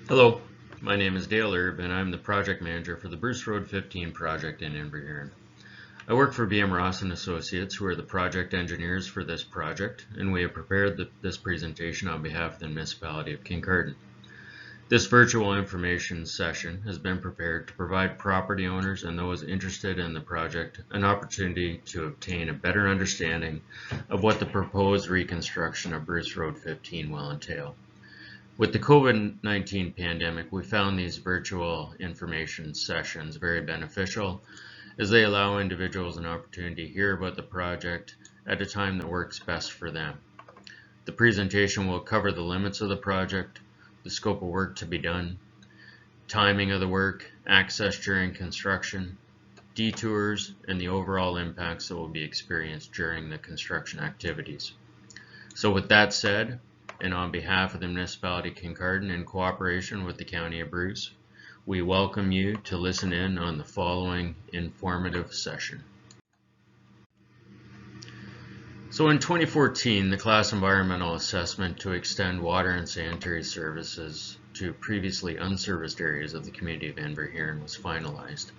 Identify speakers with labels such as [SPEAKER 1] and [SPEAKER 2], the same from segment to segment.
[SPEAKER 1] Hello, my name is Dale Erb and I'm the project manager for the Bruce Road 15 project in Inverhuron. I work for BM Ross and Associates, who are the project engineers for this project, and we have prepared this presentation on behalf of the Municipality of Kincardine. This virtual information session has been prepared to provide property owners and those interested in the project an opportunity to obtain a better understanding of what the proposed reconstruction of Bruce Road 15 will entail. With the COVID-19 pandemic, we found these virtual information sessions very beneficial as they allow individuals an opportunity to hear about the project at a time that works best for them. The presentation will cover the limits of the project, the scope of work to be done, timing of the work, access during construction, detours, and the overall impacts that will be experienced during the construction activities. So with that said, and on behalf of the Municipality of Kincardine in cooperation with the County of Bruce, we welcome you to listen in on the following informative session. So in 2014, the class environmental assessment to extend water and sanitary services to previously unserviced areas of the community of Inverhuron was finalized.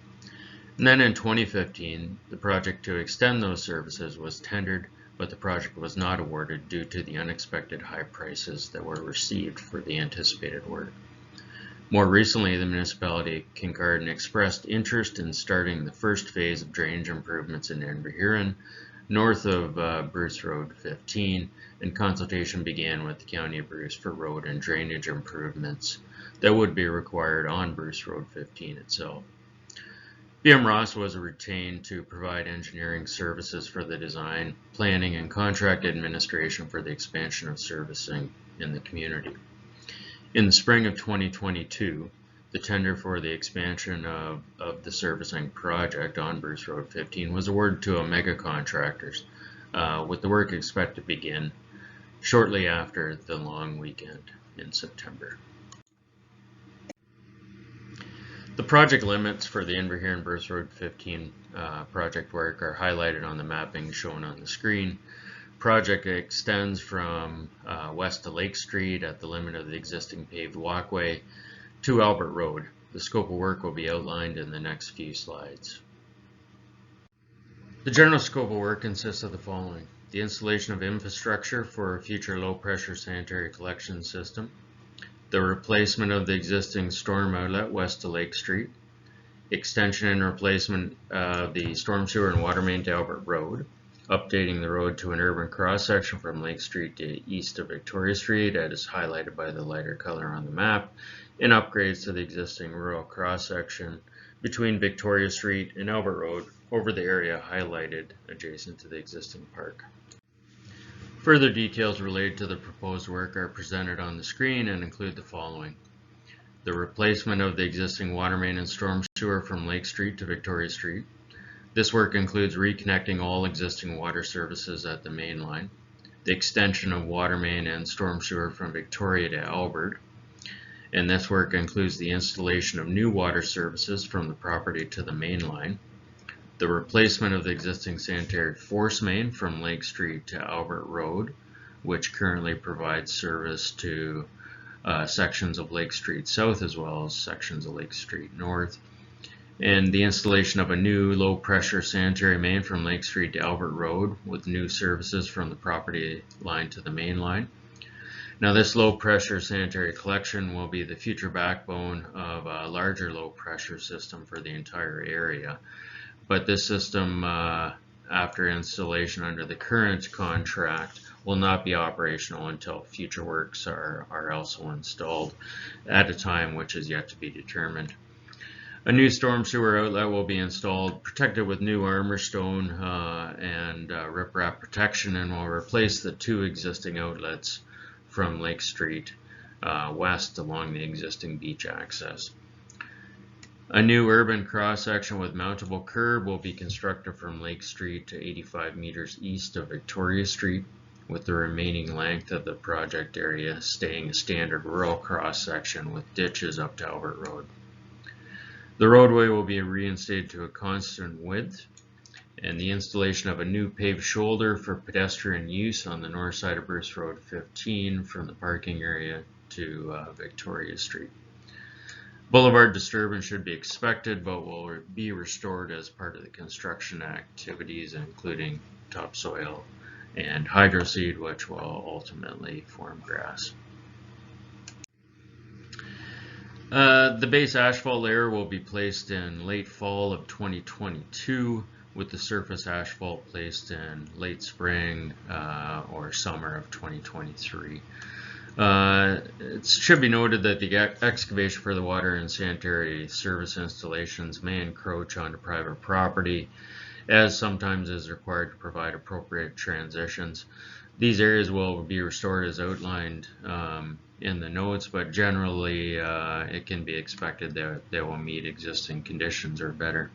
[SPEAKER 1] And then in 2015, the project to extend those services was tendered, but the project was not awarded due to the unexpected high prices that were received for the anticipated work. More recently, the Municipality of Kincardine expressed interest in starting the first phase of drainage improvements in Inverhuron, north of Bruce Road 15, and consultation began with the County of Bruce for road and drainage improvements that would be required on Bruce Road 15 itself. BM Ross was retained to provide engineering services for the design, planning, and contract administration for the expansion of servicing in the community. In the spring of 2022, the tender for the expansion of the servicing project on Bruce Road 15 was awarded to Omega Contractors, with the work expected to begin shortly after the long weekend in September. The project limits for the Inverhuron Bruce Road 15 project work are highlighted on the mapping shown on the screen. Project extends from west to Lake Street at the limit of the existing paved walkway to Albert Road. The scope of work will be outlined in the next few slides. The general scope of work consists of the following: the installation of infrastructure for a future low pressure sanitary collection system, the replacement of the existing storm outlet west to Lake Street, extension and replacement of the storm sewer and water main to Albert Road, updating the road to an urban cross-section from Lake Street to east of Victoria Street, as highlighted by the lighter color on the map, and upgrades to the existing rural cross-section between Victoria Street and Albert Road over the area highlighted adjacent to the existing park. Further details related to the proposed work are presented on the screen and include the following: the replacement of the existing water main and storm sewer from Lake Street to Victoria Street. This work includes reconnecting all existing water services at the main line, the extension of water main and storm sewer from Victoria to Albert, and this work includes the installation of new water services from the property to the main line, the replacement of the existing sanitary force main from Lake Street to Albert Road, which currently provides service to sections of Lake Street South as well as sections of Lake Street North, and the installation of a new low pressure sanitary main from Lake Street to Albert Road with new services from the property line to the main line. Now, this low pressure sanitary collection will be the future backbone of a larger low pressure system for the entire area. But this system, after installation under the current contract, will not be operational until future works are also installed at a time which is yet to be determined. A new storm sewer outlet will be installed, protected with new armor stone and riprap protection, and will replace the two existing outlets from Lake Street west along the existing beach access. A new urban cross-section with mountable curb will be constructed from Lake Street to 85 meters east of Victoria Street, with the remaining length of the project area staying a standard rural cross-section with ditches up to Albert Road. The roadway will be reinstated to a constant width, and the installation of a new paved shoulder for pedestrian use on the north side of Bruce Road 15 from the parking area to Victoria Street. Boulevard disturbance should be expected, but will be restored as part of the construction activities, including topsoil and hydroseed, which will ultimately form grass. The base asphalt layer will be placed in late fall of 2022, with the surface asphalt placed in late spring or summer of 2023. It should be noted that the excavation for the water and sanitary service installations may encroach onto private property, as sometimes is required to provide appropriate transitions. These areas will be restored as outlined in the notes, but generally it can be expected that they will meet existing conditions or better.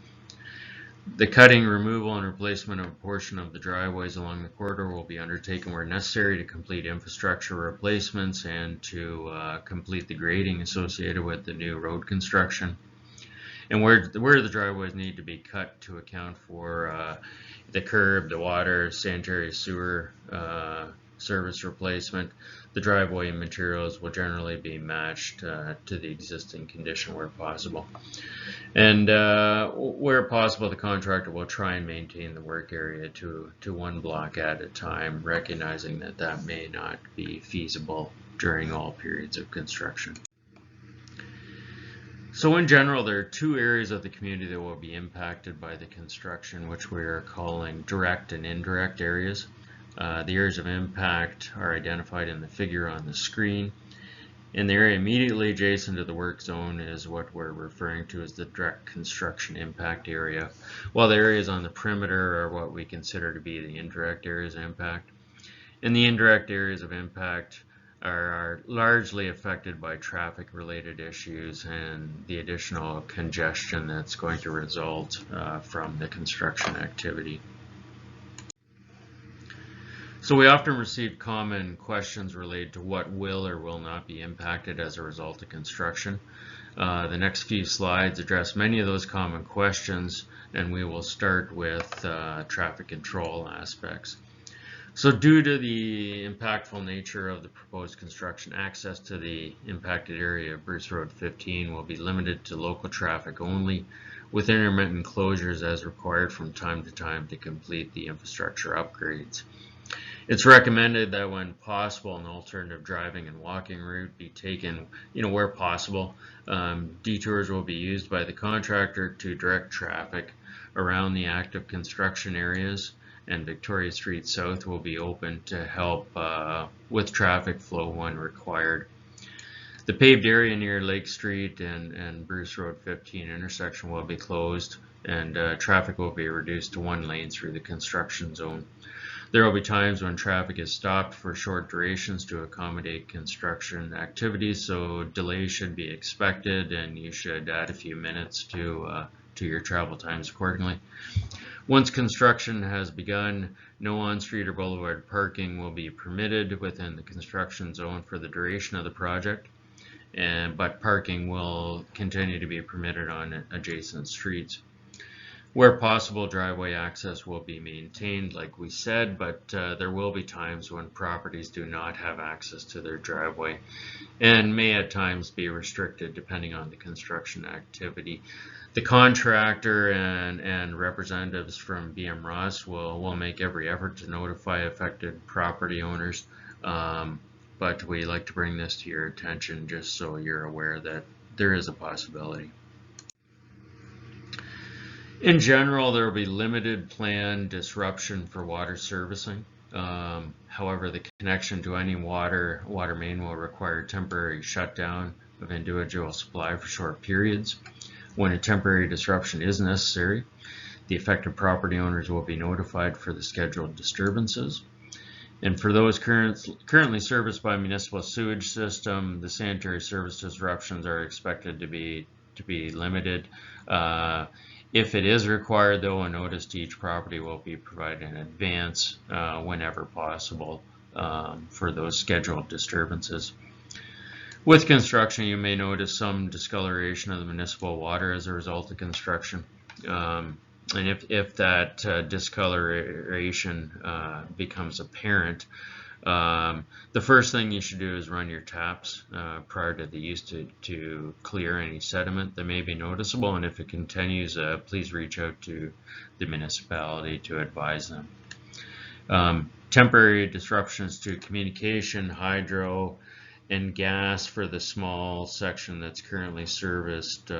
[SPEAKER 1] The cutting, removal, and replacement of a portion of the driveways along the corridor will be undertaken where necessary to complete infrastructure replacements and to complete the grading associated with the new road construction. And where the driveways need to be cut to account for the curb, the water, sanitary sewer service replacement, the driveway materials will generally be matched to the existing condition where possible. And where possible, the contractor will try and maintain the work area to one block at a time, recognizing that that may not be feasible during all periods of construction. So in general, there are two areas of the community that will be impacted by the construction, which we are calling direct and indirect areas. The areas of impact are identified in the figure on the screen. And the area immediately adjacent to the work zone is what we're referring to as the direct construction impact area, while the areas on the perimeter are what we consider to be the indirect areas of impact. And the indirect areas of impact are largely affected by traffic-related issues and the additional congestion that's going to result from the construction activity. So we often receive common questions related to what will or will not be impacted as a result of construction. The next few slides address many of those common questions, and we will start with traffic control aspects. So due to the impactful nature of the proposed construction, access to the impacted area of Bruce Road 15 will be limited to local traffic only, with intermittent closures as required from time to time to complete the infrastructure upgrades. It's recommended that when possible, an alternative driving and walking route be taken, where possible. Detours will be used by the contractor to direct traffic around the active construction areas, and Victoria Street South will be open to help with traffic flow when required. The paved area near Lake Street and Bruce Road 15 intersection will be closed, and traffic will be reduced to one lane through the construction zone. There will be times when traffic is stopped for short durations to accommodate construction activities, so delays should be expected, and you should add a few minutes to your travel times accordingly. Once construction has begun, no on-street or boulevard parking will be permitted within the construction zone for the duration of the project, but parking will continue to be permitted on adjacent streets. Where possible, driveway access will be maintained, like we said, but there will be times when properties do not have access to their driveway and may at times be restricted depending on the construction activity. The contractor and representatives from BM Ross will make every effort to notify affected property owners, but we like to bring this to your attention just so you're aware that there is a possibility. In general, there will be limited planned disruption for water servicing. However, the connection to any water main will require temporary shutdown of individual supply for short periods. When a temporary disruption is necessary, the affected property owners will be notified for the scheduled disturbances. And for those currently serviced by municipal sewage system, the sanitary service disruptions are expected to be limited. If it is required, though, a notice to each property will be provided in advance whenever possible for those scheduled disturbances. With construction, you may notice some discoloration of the municipal water as a result of construction. And if that discoloration becomes apparent, The first thing you should do is run your taps prior to the use to clear any sediment that may be noticeable, and if it continues, please reach out to the municipality to advise them. Temporary disruptions to communication, hydro, and gas for the small section that's currently serviced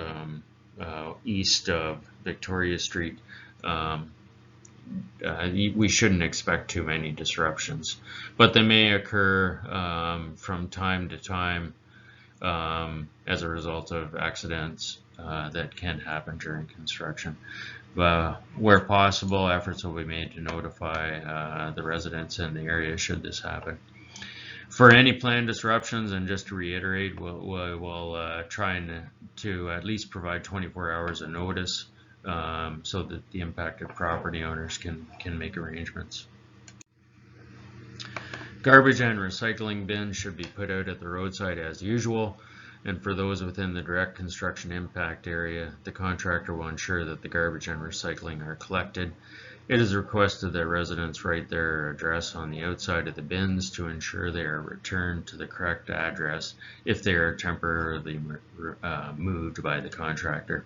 [SPEAKER 1] east of Victoria Street. We shouldn't expect too many disruptions, but they may occur from time to time as a result of accidents that can happen during construction. Where possible, efforts will be made to notify the residents in the area should this happen. For any planned disruptions, and just to reiterate, we'll try to at least provide 24 hours of notice so that the impacted property owners can make arrangements. Garbage and recycling bins should be put out at the roadside as usual, and for those within the direct construction impact area, the contractor will ensure that the garbage and recycling are collected. It is requested that residents write their address on the outside of the bins to ensure they are returned to the correct address if they are temporarily moved by the contractor.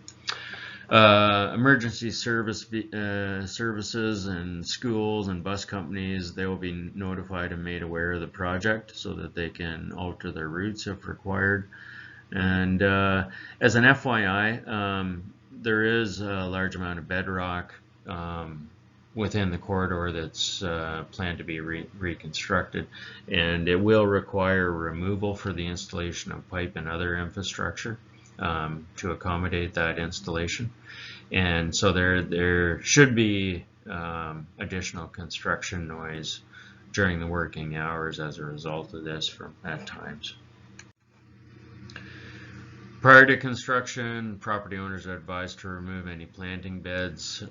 [SPEAKER 1] Emergency services and schools and bus companies, they will be notified and made aware of the project so that they can alter their routes if required. And as an FYI, there is a large amount of bedrock within the corridor that's planned to be reconstructed, and it will require removal for the installation of pipe and other infrastructure to accommodate that installation. And so there should be additional construction noise during the working hours as a result of this at times. Prior to construction, property owners are advised to remove any planting beds,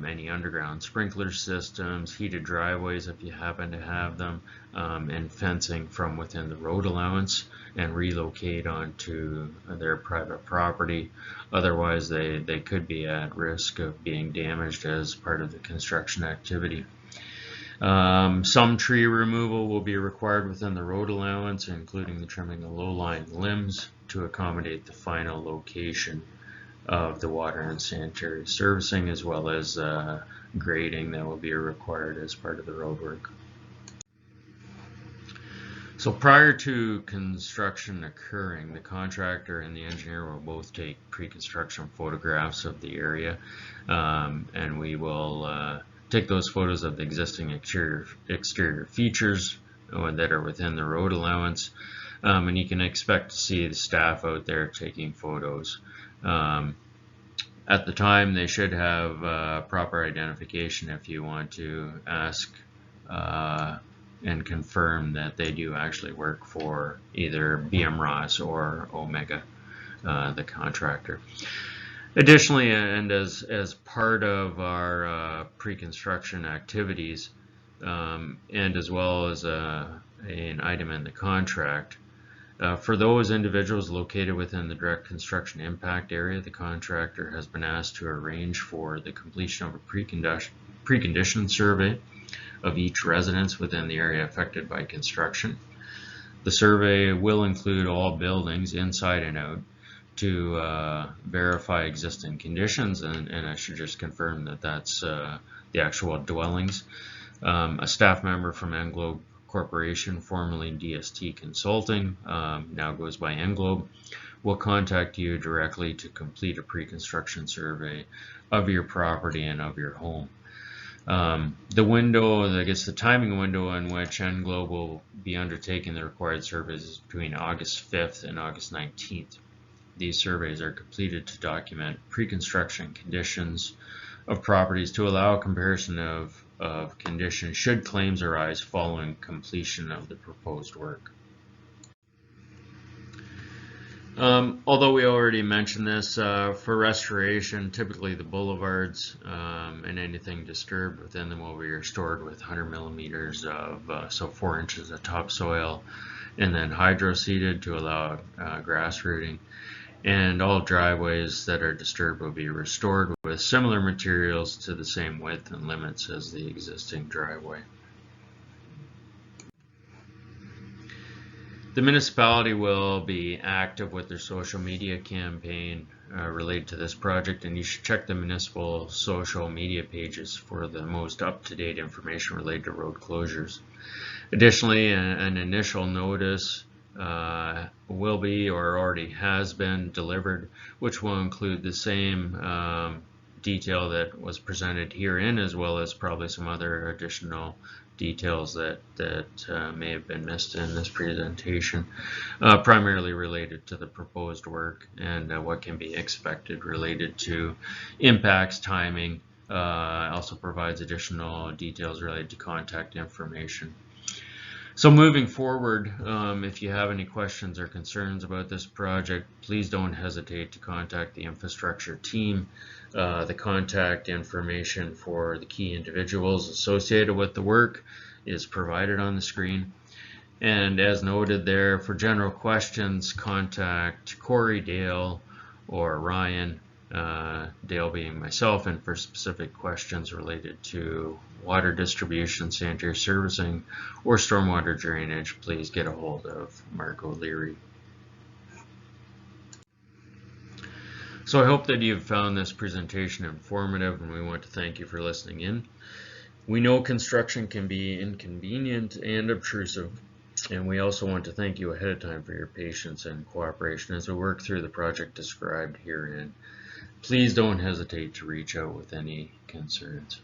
[SPEAKER 1] any underground sprinkler systems, heated driveways if you happen to have them, and fencing from within the road allowance and relocate onto their private property. Otherwise, they could be at risk of being damaged as part of the construction activity. Some tree removal will be required within the road allowance, including the trimming of low-lying limbs to accommodate the final location of the water and sanitary servicing, as well as grading that will be required as part of the road work. So prior to construction occurring, the contractor and the engineer will both take pre-construction photographs of the area, and we will take those photos of the existing exterior features that are within the road allowance, and you can expect to see the staff out there taking photos. At the time, they should have proper identification if you want to ask and confirm that they do actually work for either BM Ross or Omega, the contractor. Additionally, and as part of our pre-construction activities, and as well as an item in the contract, for those individuals located within the direct construction impact area, the contractor has been asked to arrange for the completion of a precondition survey of each residence within the area affected by construction. The survey will include all buildings inside and out to verify existing conditions, and I should just confirm that that's the actual dwellings. A staff member from Englobe Corporation, formerly DST Consulting, now goes by Englobe, will contact you directly to complete a pre-construction survey of your property and of your home. The window, I guess the timing window in which Englobe will be undertaking the required surveys is between August 5th and August 19th. These surveys are completed to document pre-construction conditions of properties to allow a comparison of conditions should claims arise following completion of the proposed work. Although we already mentioned this, for restoration, typically the boulevards and anything disturbed within them will be restored with 100 millimeters of, so 4 inches of topsoil, and then hydro-seeded to allow grass rooting. And all driveways that are disturbed will be restored with similar materials to the same width and limits as the existing driveway. The municipality will be active with their social media campaign related to this project, and you should check the municipal social media pages for the most up-to-date information related to road closures. Additionally, an initial notice will be or already has been delivered, which will include the same detail that was presented herein, as well as probably some other additional details that may have been missed in this presentation, primarily related to the proposed work and what can be expected related to impacts, timing. Also provides additional details related to contact information. So moving forward, if you have any questions or concerns about this project, please don't hesitate to contact the infrastructure team. The contact information for the key individuals associated with the work is provided on the screen. And as noted there, for general questions, contact Corey, Dale, or Ryan, Dale being myself, and for specific questions related to water distribution, sanitary servicing, or stormwater drainage, please get a hold of Mark O'Leary. So I hope that you've found this presentation informative, and we want to thank you for listening in. We know construction can be inconvenient and obtrusive, and we also want to thank you ahead of time for your patience and cooperation as we work through the project described herein. Please don't hesitate to reach out with any concerns.